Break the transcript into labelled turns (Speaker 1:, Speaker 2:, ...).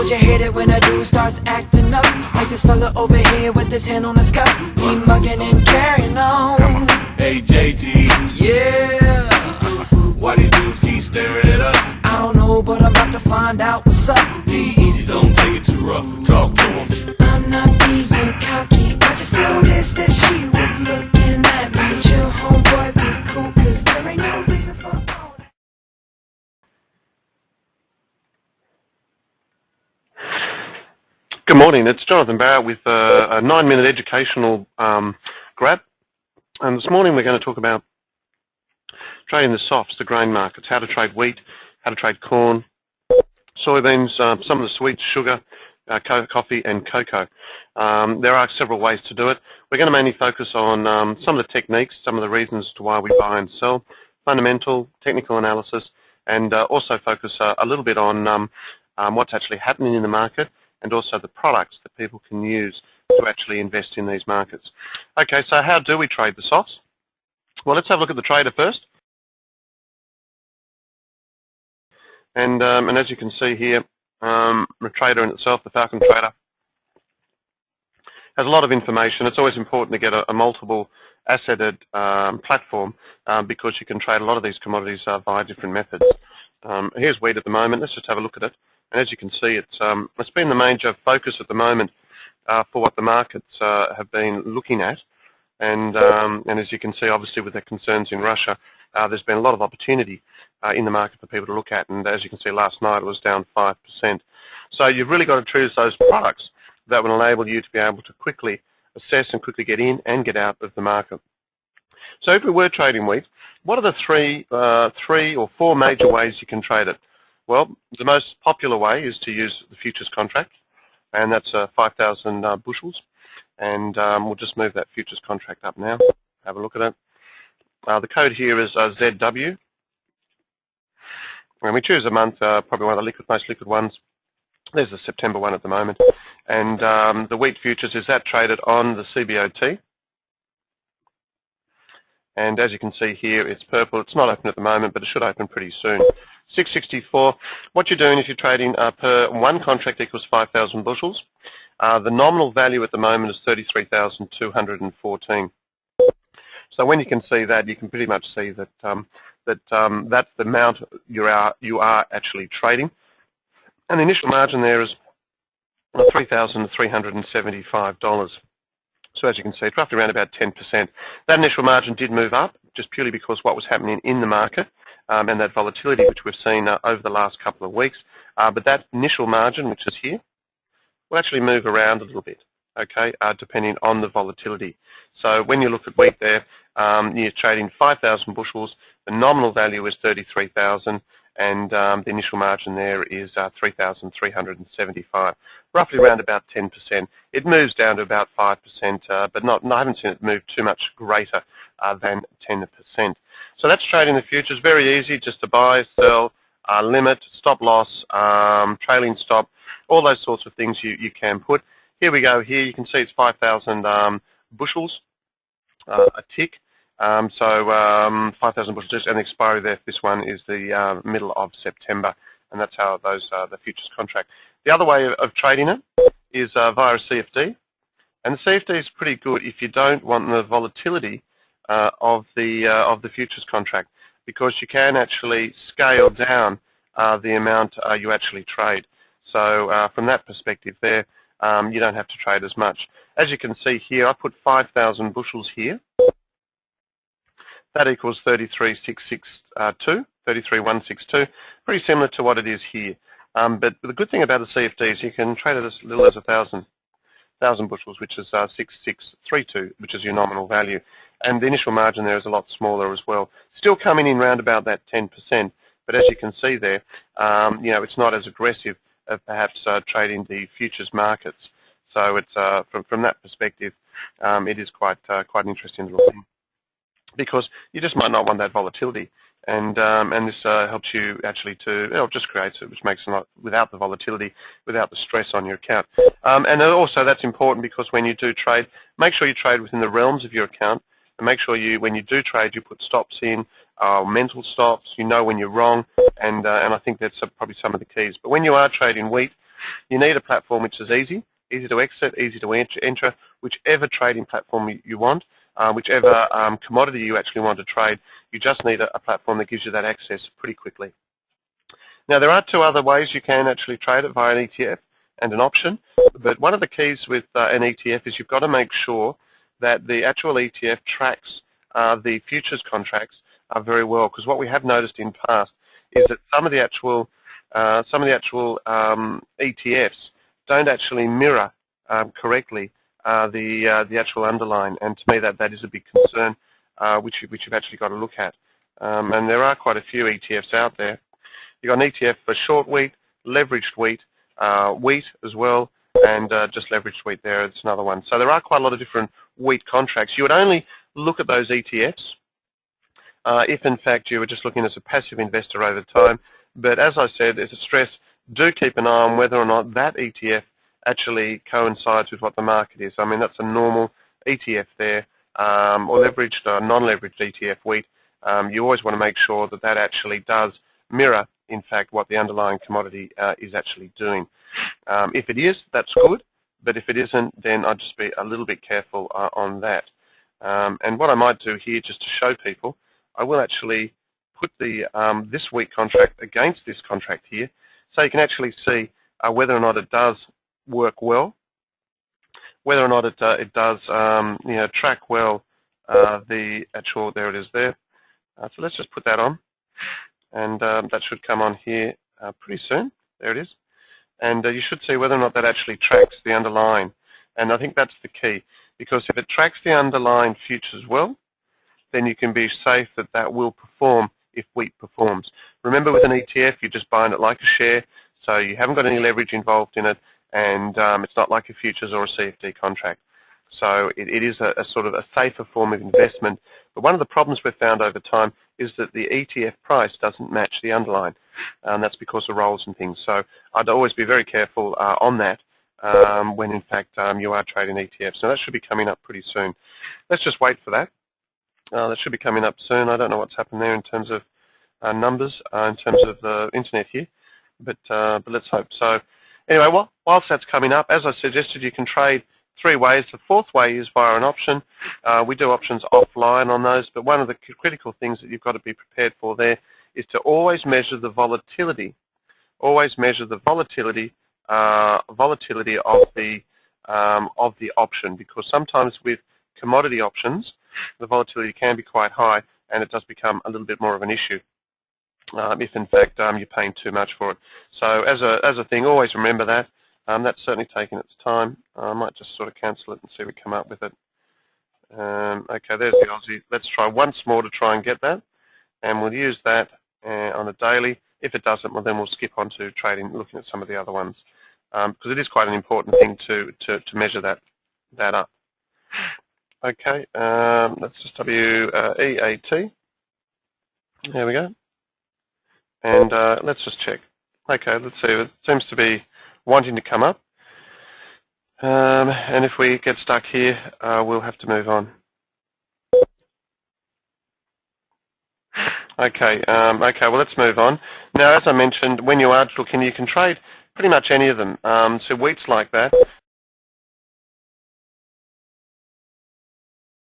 Speaker 1: told you hate it when a dude starts acting up like this fella over here with his hand on his cup. He mugging and carrying on.
Speaker 2: Hey JT,
Speaker 1: Yeah.
Speaker 2: why these dudes keep staring at us?
Speaker 1: I don't know, but I'm about to find out what's up.
Speaker 2: Be easy, don't take it too rough. Talk to them.
Speaker 1: I'm not being cocky, I just noticed that she was looking at me. Chill, homeboy, be cool, cause there ain't no reason for all that.
Speaker 3: Good morning, it's Jonathan Barratt with a 9-minute educational grab. And this morning we're going to talk about trading the softs, the grain markets, how to trade wheat, how to trade corn, soybeans, some of the sweets, sugar, coffee and cocoa. There are several ways to do it. We're going to mainly focus on some of the techniques, some of the reasons to why we buy and sell, fundamental, technical analysis, and also focus a little bit on what's actually happening in the market and also the products that people can use to actually invest in these markets. Okay, so how do we trade the softs? Well, let's have a look at the trader first. And as you can see here, the trader in itself, the Falcon trader, has a lot of information. It's always important to get a multiple asseted platform because you can trade a lot of these commodities via different methods. Here's wheat at the moment. Let's just have a look at it. And as you can see, it's been the major focus at the moment for what the markets have been looking at. And as you can see, obviously with the concerns in Russia, there's been a lot of opportunity in the market for people to look at. And as you can see, last night it was down 5%. So you've really got to choose those products that will enable you to be able to quickly assess and quickly get in and get out of the market. So if we were trading wheat, what are the three or four major ways you can trade it? Well, the most popular way is to use the futures contract, and that's 5,000 bushels. And we'll just move that futures contract up now. Have a look at it. The code here is ZW. When we choose a month, probably one of the most liquid ones. There's the September one at the moment. And the wheat futures, is that traded on the CBOT? And as you can see here, it's purple. It's not open at the moment, but it should open pretty soon. 664. What you're doing if you're trading per one contract equals 5,000 bushels. The nominal value at the moment is 33,214. So when you can see that, you can pretty much see that that's the amount you are actually trading. And the initial margin there is $3,375. So as you can see, it's roughly around about 10%. That initial margin did move up, just purely because what was happening in the market and that volatility which we've seen over the last couple of weeks. But that initial margin, which is here, will actually move around a little bit, okay, depending on the volatility. So when you look at wheat there, you're trading 5,000 bushels. The nominal value is 33,000, and the initial margin there is 3,375, roughly around about 10%. It moves down to about 5%, but I haven't seen it move too much greater than 10%. So that's trading the futures. Very easy, just to buy, sell, limit, stop loss, trailing stop, all those sorts of things you can put. Here we go. Here you can see it's 5,000 bushels, a tick. So 5,000 bushels, and the expiry there for this one is the middle of September, and that's how those the futures contract. The other way of trading it is via a CFD, and the CFD is pretty good if you don't want the volatility of the futures contract, because you can actually scale down the amount you actually trade. So from that perspective there, you don't have to trade as much. As you can see here, I put 5,000 bushels here. That equals 33,162, pretty similar to what it is here. But the good thing about the CFD is you can trade it as little as 1,000 bushels, which is 6632, which is your nominal value. And the initial margin there is a lot smaller as well. Still coming in round about that 10%, but as you can see there, it's not as aggressive as perhaps trading the futures markets. So it's from that perspective, it is quite an interesting little thing, because you just might not want that volatility, and this helps you actually it just creates it, which makes it not, without the volatility, without the stress on your account. And also that's important, because when you do trade, make sure you trade within the realms of your account, and make sure when you do trade, you put stops in, mental stops. You know when you're wrong, and I think that's probably some of the keys. But when you are trading wheat, You need a platform which is easy to exit, easy to enter, whichever trading platform you want, whichever commodity you actually want to trade. You just need a platform that gives you that access pretty quickly. Now, there are two other ways you can actually trade it via an ETF and an option, but one of the keys with an ETF is you've got to make sure that the actual ETF tracks the futures contracts very well, because what we have noticed in past is that some of the actual ETFs don't actually mirror correctly the actual underlying, and to me that is a big concern which you've actually got to look at. And there are quite a few ETFs out there. You've got an ETF for short wheat, leveraged wheat, wheat as well, and just leveraged wheat there. It's another one. So there are quite a lot of different wheat contracts. You would only look at those ETFs if, in fact, you were just looking as a passive investor over time. But as I said, as a stress, do keep an eye on whether or not that ETF actually coincides with what the market is. I mean, that's a normal ETF there, or leveraged or non-leveraged ETF wheat. You always want to make sure that that actually does mirror, in fact, what the underlying commodity is actually doing. If it is, that's good, but if it isn't, then I'd just be a little bit careful on that. And what I might do here, just to show people, I will actually put the this week contract against this contract here, so you can actually see whether or not it does work well, whether or not it does track well the actual. There it is there. So let's just put that on, and that should come on here pretty soon. There it is, and you should see whether or not that actually tracks the underlying. And I think that's the key, because if it tracks the underlying futures well, then you can be safe that that will perform if wheat performs. Remember, with an ETF, you're just buying it like a share, so you haven't got any leverage involved in it, and it's not like a futures or a CFD contract. So it is a sort of a safer form of investment. But one of the problems we've found over time is that the ETF price doesn't match the underlying, and that's because of rolls and things. So I'd always be very careful on that when, in fact, you are trading ETFs. Now, that should be coming up pretty soon. Let's just wait for that. That should be coming up soon. I don't know what's happened there in terms of numbers, in terms of the internet here, but let's hope. So anyway, whilst that's coming up, as I suggested, you can trade three ways. The fourth way is via an option. We do options offline on those, but one of the critical things that you've got to be prepared for there is to always measure the volatility. Always measure the volatility of the option, because sometimes with commodity options, the volatility can be quite high, and it does become a little bit more of an issue if, in fact, you're paying too much for it. So as a thing, always remember that. That's certainly taking its time. I might just sort of cancel it and see if we come up with it. Okay, there's the Aussie. Let's try once more to try and get that, and we'll use that on a daily. If it doesn't, well, then we'll skip on to trading, looking at some of the other ones, because it is quite an important thing to measure that up. Okay, let's just WEAT. There we go. And let's just check. Okay, let's see. It seems to be wanting to come up. And if we get stuck here, we'll have to move on. Okay, okay, well, let's move on. Now, as I mentioned, when you are looking, you can trade pretty much any of them. So wheat's like that.